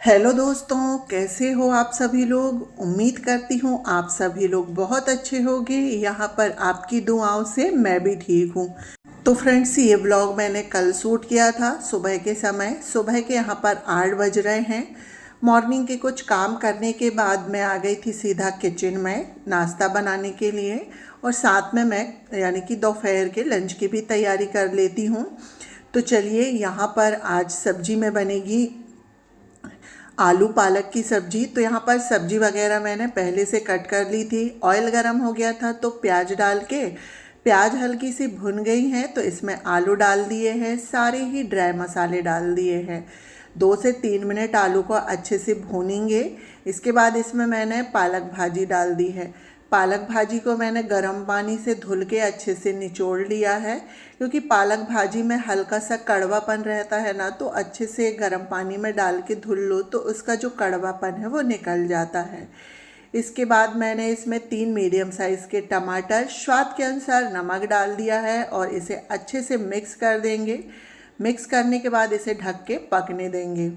Hello दोस्तों, कैसे हो आप सभी लोग। उम्मीद करती हूँ आप सभी लोग बहुत अच्छे होंगे। यहाँ पर आपकी दुआओं से मैं भी ठीक हूँ। तो फ्रेंड्स, ये व्लॉग मैंने कल शूट किया था सुबह के समय। सुबह के यहाँ पर 8 बज रहे हैं। मॉर्निंग के कुछ काम करने के बाद मैं आ गई थी सीधा किचन में नाश्ता बनाने के लिए, और साथ में मैं यानी कि दोपहर के लंच की भी तैयारी कर लेती हूँ। तो चलिए, यहाँ पर आज सब्जी में बनेगी आलू पालक की सब्जी। तो यहाँ पर सब्जी वगैरह मैंने पहले से कट कर ली थी। ऑयल गरम हो गया था तो प्याज डाल के प्याज हल्की सी भुन गई हैं, तो इसमें आलू डाल दिए हैं, सारे ही ड्राई मसाले डाल दिए हैं। 2 से 3 मिनट आलू को अच्छे से भूनेंगे। इसके बाद इसमें मैंने पालक भाजी डाल दी है। पालक भाजी को मैंने गर्म पानी से धुल के अच्छे से निचोड़ लिया है, क्योंकि पालक भाजी में हल्का सा कड़वापन रहता है ना, तो अच्छे से गर्म पानी में डाल के धुल लो तो उसका जो कड़वापन है वो निकल जाता है। इसके बाद मैंने इसमें 3 मीडियम साइज़ के टमाटर, स्वाद के अनुसार नमक डाल दिया है और इसे अच्छे से मिक्स कर देंगे। मिक्स करने के बाद इसे ढक के पकने देंगे।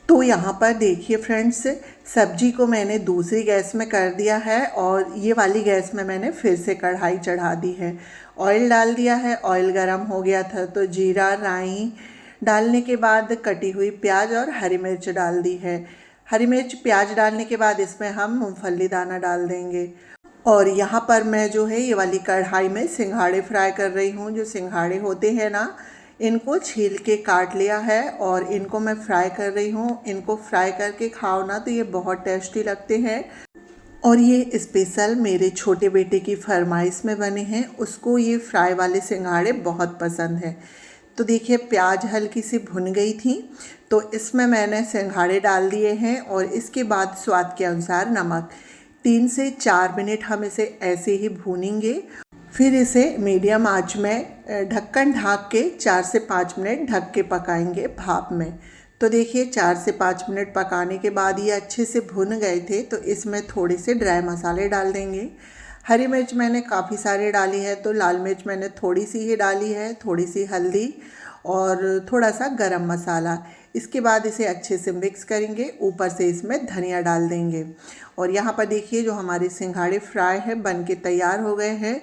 तो यहाँ पर देखिए फ्रेंड्स, सब्जी को मैंने दूसरी गैस में कर दिया है और ये वाली गैस में मैंने फिर से कढ़ाई चढ़ा दी है। ऑयल डाल दिया है। ऑयल गरम हो गया था तो जीरा, राई डालने के बाद कटी हुई प्याज और हरी मिर्च डाल दी है। हरी मिर्च प्याज डालने के बाद इसमें हम मूंगफली दाना डाल देंगे। और यहाँ पर मैं जो है ये वाली कढ़ाई में सिंघाड़े फ्राई कर रही हूँ। जो सिंघाड़े होते हैं ना, इनको छील के काट लिया है और इनको मैं फ्राई कर रही हूँ। इनको फ्राई करके खाओ ना तो ये बहुत टेस्टी लगते हैं। और ये स्पेशल मेरे छोटे बेटे की फरमाइश में बने हैं, उसको ये फ्राई वाले सिंघाड़े बहुत पसंद है। तो देखिए, प्याज हल्की सी भुन गई थी तो इसमें मैंने सिंघाड़े डाल दिए हैं और इसके बाद स्वाद के अनुसार नमक। 3 से 4 मिनट हम इसे ऐसे ही भूनेंगे। फिर इसे मीडियम आंच में ढक्कन ढाक के 4 से 5 मिनट ढक के पकाएंगे भाप में। तो देखिए, 4 से 5 मिनट पकाने के बाद ये अच्छे से भुन गए थे, तो इसमें थोड़े से ड्राई मसाले डाल देंगे। हरी मिर्च मैंने काफ़ी सारी डाली है, तो लाल मिर्च मैंने थोड़ी सी ही डाली है, थोड़ी सी हल्दी और थोड़ा सा गरम मसाला। इसके बाद इसे अच्छे से मिक्स करेंगे। ऊपर से इसमें धनिया डाल देंगे। और यहाँ पर देखिए, जो हमारे सिंघाड़े फ्राई हैं बन के तैयार हो गए हैं।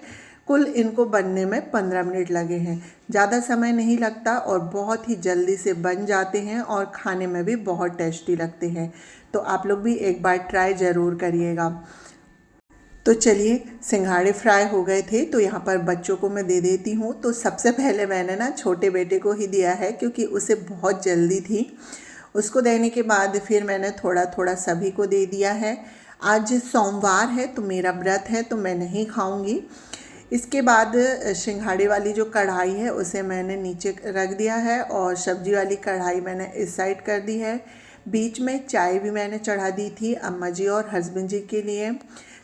कुल इनको बनने में 15 मिनट लगे हैं। ज़्यादा समय नहीं लगता और बहुत ही जल्दी से बन जाते हैं और खाने में भी बहुत टेस्टी लगते हैं। तो आप लोग भी एक बार ट्राई ज़रूर करिएगा। तो चलिए, सिंघाड़े फ्राई हो गए थे तो यहाँ पर बच्चों को मैं दे देती हूँ। तो सबसे पहले मैंने ना छोटे बेटे को ही दिया है, क्योंकि उसे बहुत जल्दी थी। उसको देने के बाद फिर मैंने थोड़ा थोड़ा सभी को दे दिया है। आज सोमवार है तो मेरा व्रत है, तो मैं नहीं खाऊंगी। इसके बाद सिंघाड़े वाली जो कढ़ाई है उसे मैंने नीचे रख दिया है और सब्जी वाली कढ़ाई मैंने इस साइड कर दी है। बीच में चाय भी मैंने चढ़ा दी थी अम्मा जी और हस्बैंड जी के लिए।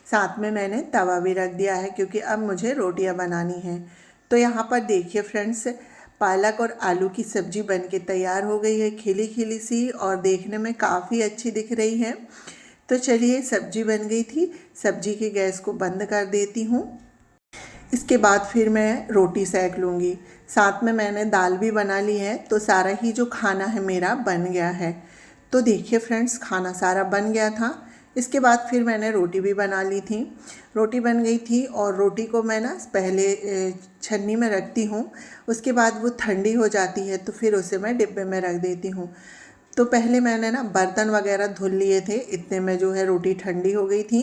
साथ में मैंने तवा भी रख दिया है, क्योंकि अब मुझे रोटियां बनानी हैं। तो यहाँ पर देखिए फ्रेंड्स, पालक और आलू की सब्ज़ी बनके तैयार हो गई है, खिली खिली सी, और देखने में काफ़ी अच्छी दिख रही है। तो चलिए, सब्जी बन गई थी, सब्जी की गैस को बंद कर देती हूँ। इसके बाद फिर मैं रोटी सेक लूँगी। साथ में मैंने दाल भी बना ली है, तो सारा ही जो खाना है मेरा बन गया है। तो देखिए फ्रेंड्स, खाना सारा बन गया था। इसके बाद फिर मैंने रोटी भी बना ली थी। रोटी बन गई थी और रोटी को मैं ना पहले छन्नी में रखती हूँ। उसके बाद वो ठंडी हो जाती है तो फिर उसे मैं डिब्बे में रख देती हूँ। तो पहले मैंने ना बर्तन वगैरह धुल लिए थे, इतने में जो है रोटी ठंडी हो गई थी।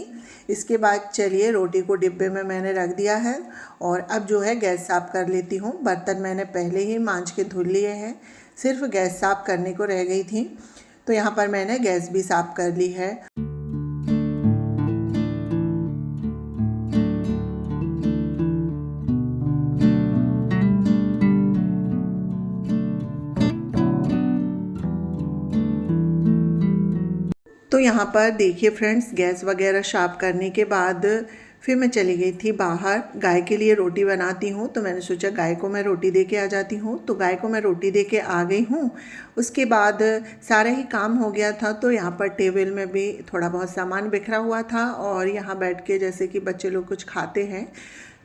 इसके बाद चलिए, रोटी को डिब्बे में मैंने रख दिया है और अब जो है गैस साफ़ कर लेती हूँ। बर्तन मैंने पहले ही मांज के धुल लिए हैं, सिर्फ गैस साफ़ करने को रह गई थी। तो यहाँ पर मैंने गैस भी साफ़ कर ली है। तो यहाँ पर देखिए फ्रेंड्स, गैस वगैरह साफ़ करने के बाद फिर मैं चली गई थी बाहर, गाय के लिए रोटी बनाती हूँ, तो मैंने सोचा गाय को मैं रोटी दे के आ जाती हूँ। तो गाय को मैं रोटी दे के आ गई हूँ। उसके बाद सारा ही काम हो गया था, तो यहाँ पर टेबल में भी थोड़ा बहुत सामान बिखरा हुआ था, और यहाँ बैठ के जैसे कि बच्चे लोग कुछ खाते हैं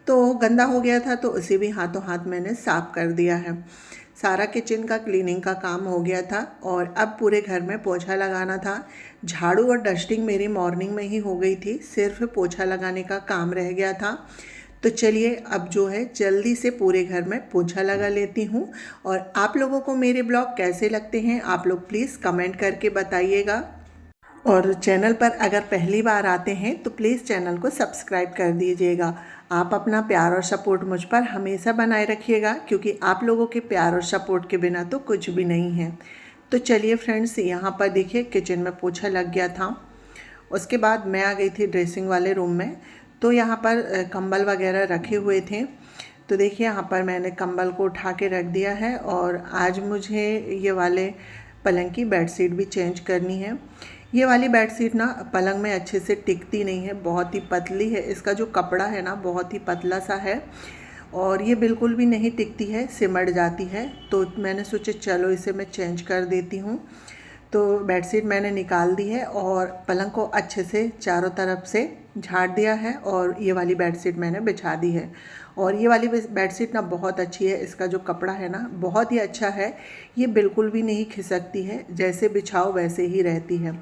तो गंदा हो गया था, तो उसे भी हाथों हाथ मैंने साफ़ कर दिया है। सारा किचन का क्लीनिंग का काम हो गया था, और अब पूरे घर में पोछा लगाना था। झाड़ू और डस्टिंग मेरी मॉर्निंग में ही हो गई थी, सिर्फ पोछा लगाने का काम रह गया था। तो चलिए अब जो है जल्दी से पूरे घर में पोछा लगा लेती हूँ। और आप लोगों को मेरे ब्लॉग कैसे लगते हैं आप लोग प्लीज़ कमेंट करके बताइएगा। और चैनल पर अगर पहली बार आते हैं तो प्लीज़ चैनल को सब्सक्राइब कर दीजिएगा। आप अपना प्यार और सपोर्ट मुझ पर हमेशा बनाए रखिएगा, क्योंकि आप लोगों के प्यार और सपोर्ट के बिना तो कुछ भी नहीं है। तो चलिए फ्रेंड्स, यहाँ पर देखिए किचन में पोछा लग गया था। उसके बाद मैं आ गई थी ड्रेसिंग वाले रूम में। तो यहाँ पर कंबल वगैरह रखे हुए थे, तो देखिए यहाँ पर मैंने कंबल को उठा के रख दिया है। और आज मुझे ये वाले पलंग की बेडशीट भी चेंज करनी है। ये वाली बेडशीट ना पलंग में अच्छे से टिकती नहीं है, बहुत ही पतली है। इसका जो कपड़ा है ना बहुत ही पतला सा है, और ये बिल्कुल भी नहीं टिकती है, सिमट जाती है। तो मैंने सोचा चलो इसे मैं चेंज कर देती हूँ। तो बेडशीट मैंने निकाल दी है और पलंग को अच्छे से चारों तरफ से झाड़ दिया है, और ये वाली बेडशीट मैंने बिछा दी है। और ये वाली बेडशीट ना बहुत अच्छी है, इसका जो कपड़ा है ना बहुत ही अच्छा है। ये बिल्कुल भी नहीं खिसकती है, जैसे बिछाओ वैसे ही रहती है।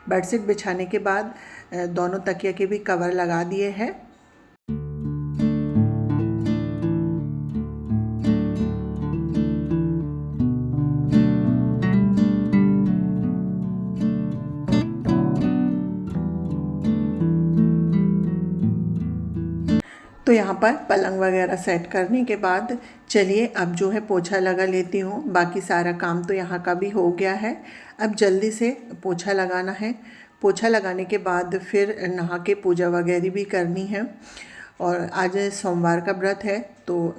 बेडशीट बिछाने के बाद दोनों तकिया के भी कवर लगा दिए हैं। तो यहाँ पर पलंग वगैरह सेट करने के बाद चलिए अब जो है पोछा लगा लेती हूँ। बाकी सारा काम तो यहाँ का भी हो गया है, अब जल्दी से पोछा लगाना है। पोछा लगाने के बाद फिर नहा के पूजा वगैरह भी करनी है। और आज सोमवार का व्रत है, तो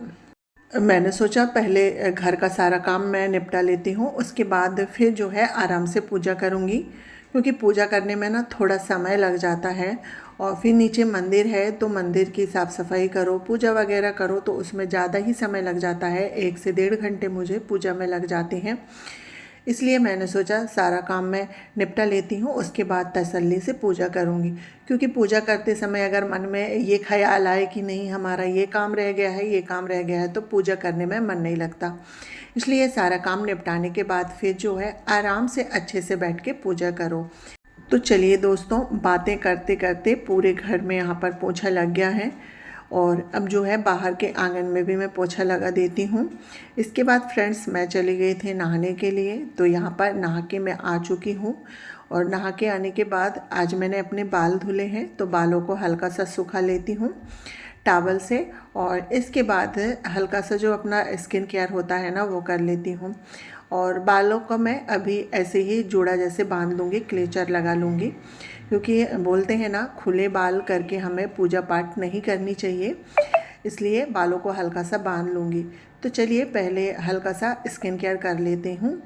मैंने सोचा पहले घर का सारा काम मैं निपटा लेती हूँ, उसके बाद फिर जो है आराम से पूजा करूँगी, क्योंकि पूजा करने में ना थोड़ा समय लग जाता है। और फिर नीचे मंदिर है, तो मंदिर की साफ़ सफाई करो, पूजा वगैरह करो, तो उसमें ज़्यादा ही समय लग जाता है। 1 से 1.5 घंटे मुझे पूजा में लग जाते हैं। इसलिए मैंने सोचा सारा काम मैं निपटा लेती हूँ, उसके बाद तसल्ली से पूजा करूँगी। क्योंकि पूजा करते समय अगर मन में ये ख्याल आए कि नहीं हमारा ये काम रह गया है, ये काम रह गया है, तो पूजा करने में मन नहीं लगता। इसलिए सारा काम निपटाने के बाद फिर जो है आराम से अच्छे से बैठ के पूजा करो। तो चलिए दोस्तों, बातें करते करते पूरे घर में यहाँ पर पोछा लग गया है, और अब जो है बाहर के आंगन में भी मैं पोछा लगा देती हूँ। इसके बाद फ्रेंड्स मैं चली गई थी नहाने के लिए, तो यहाँ पर नहा के मैं आ चुकी हूँ। और नहा के आने के बाद आज मैंने अपने बाल धुले हैं, तो बालों को हल्का सा सुखा लेती हूँ टॉवल से। और इसके बाद हल्का सा जो अपना स्किन केयर होता है ना वो कर लेती हूँ। और बालों को मैं अभी ऐसे ही जोड़ा जैसे बांध लूँगी, क्लेचर लगा लूँगी, क्योंकि बोलते हैं ना खुले बाल करके हमें पूजा पाठ नहीं करनी चाहिए, इसलिए बालों को हल्का सा बांध लूँगी। तो चलिए पहले हल्का सा स्किन केयर कर लेती हूँ।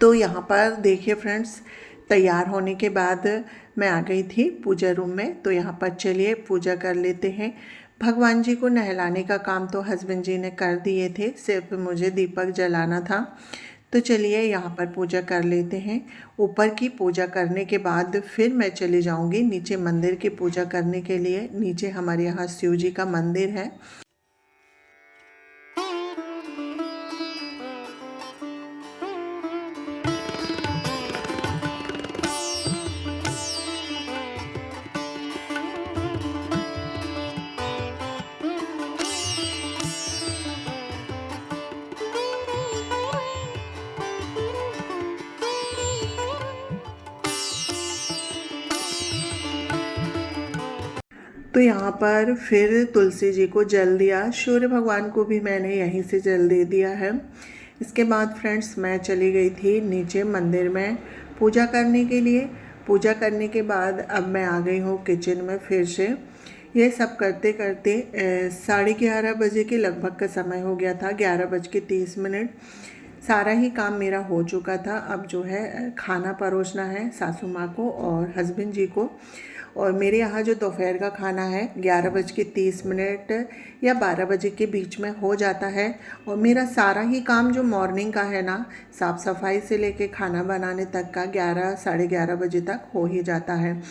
तो यहाँ पर देखिए फ्रेंड्स, तैयार होने के बाद मैं आ गई थी पूजा रूम में। तो यहाँ पर चलिए पूजा कर लेते हैं। भगवान जी को नहलाने का काम तो हस्बैंड जी ने कर दिए थे, सिर्फ मुझे दीपक जलाना था। तो चलिए यहाँ पर पूजा कर लेते हैं। ऊपर की पूजा करने के बाद फिर मैं चली जाऊँगी नीचे मंदिर की पूजा करने के लिए। नीचे हमारे यहाँ शिव जी का मंदिर है। तो यहाँ पर फिर तुलसी जी को जल दिया, सूर्य भगवान को भी मैंने यहीं से जल दे दिया है। इसके बाद फ्रेंड्स मैं चली गई थी नीचे मंदिर में पूजा करने के लिए। पूजा करने के बाद अब मैं आ गई हूँ किचन में फिर से। ये सब करते करते 11:30 बजे के लगभग का समय हो गया था, 11:30। सारा ही काम मेरा हो चुका था। अब जो है खाना परोसना है सासू माँ को और हस्बैंड जी को। और मेरे यहाँ जो दोपहर का खाना है 11:30 या 12 बजे के बीच में हो जाता है। और मेरा सारा ही काम जो मॉर्निंग का है ना, साफ़ सफाई से लेके खाना बनाने तक का 11 साढ़े 11 बजे तक हो ही जाता है।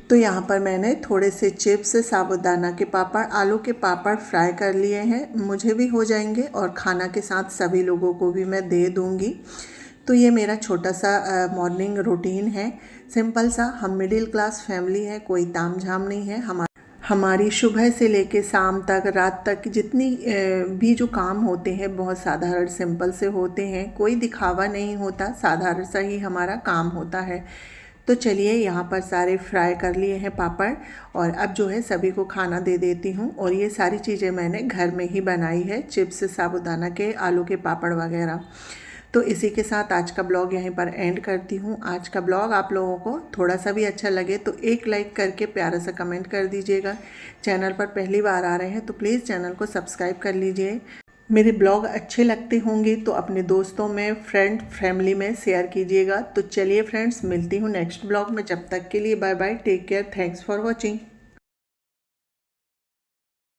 तो यहाँ पर मैंने थोड़े से चिप्स, साबूदाना के पापड़, आलू के पापड़ फ्राई कर लिए हैं। मुझे भी हो जाएंगे और खाना के साथ सभी लोगों को भी मैं दे दूँगी। तो ये मेरा छोटा सा मॉर्निंग रूटीन है, सिंपल सा। हम मिडिल क्लास फैमिली है, कोई तामझाम नहीं है। हमारी सुबह से लेके शाम तक, रात तक जितनी भी जो काम होते हैं बहुत साधारण सिंपल से होते हैं। कोई दिखावा नहीं होता, साधारण सा ही हमारा काम होता है। तो चलिए यहाँ पर सारे फ्राई कर लिए हैं पापड़ और अब जो है सभी को खाना दे देती हूँ। और ये सारी चीज़ें मैंने घर में ही बनाई है, चिप्स, साबूदाना के, आलू के पापड़ वगैरह। तो इसी के साथ आज का ब्लॉग यहीं पर एंड करती हूँ। आज का ब्लॉग आप लोगों को थोड़ा सा भी अच्छा लगे तो एक लाइक करके प्यारा सा कमेंट कर दीजिएगा। चैनल पर पहली बार आ रहे हैं तो प्लीज़ चैनल को सब्सक्राइब कर लीजिए। मेरे ब्लॉग अच्छे लगते होंगे तो अपने दोस्तों में, फ्रेंड, फैमिली में शेयर कीजिएगा। तो चलिए फ्रेंड्स, मिलती हूँ नेक्स्ट ब्लॉग में। जब तक के लिए bye bye, take care, thanks for watching.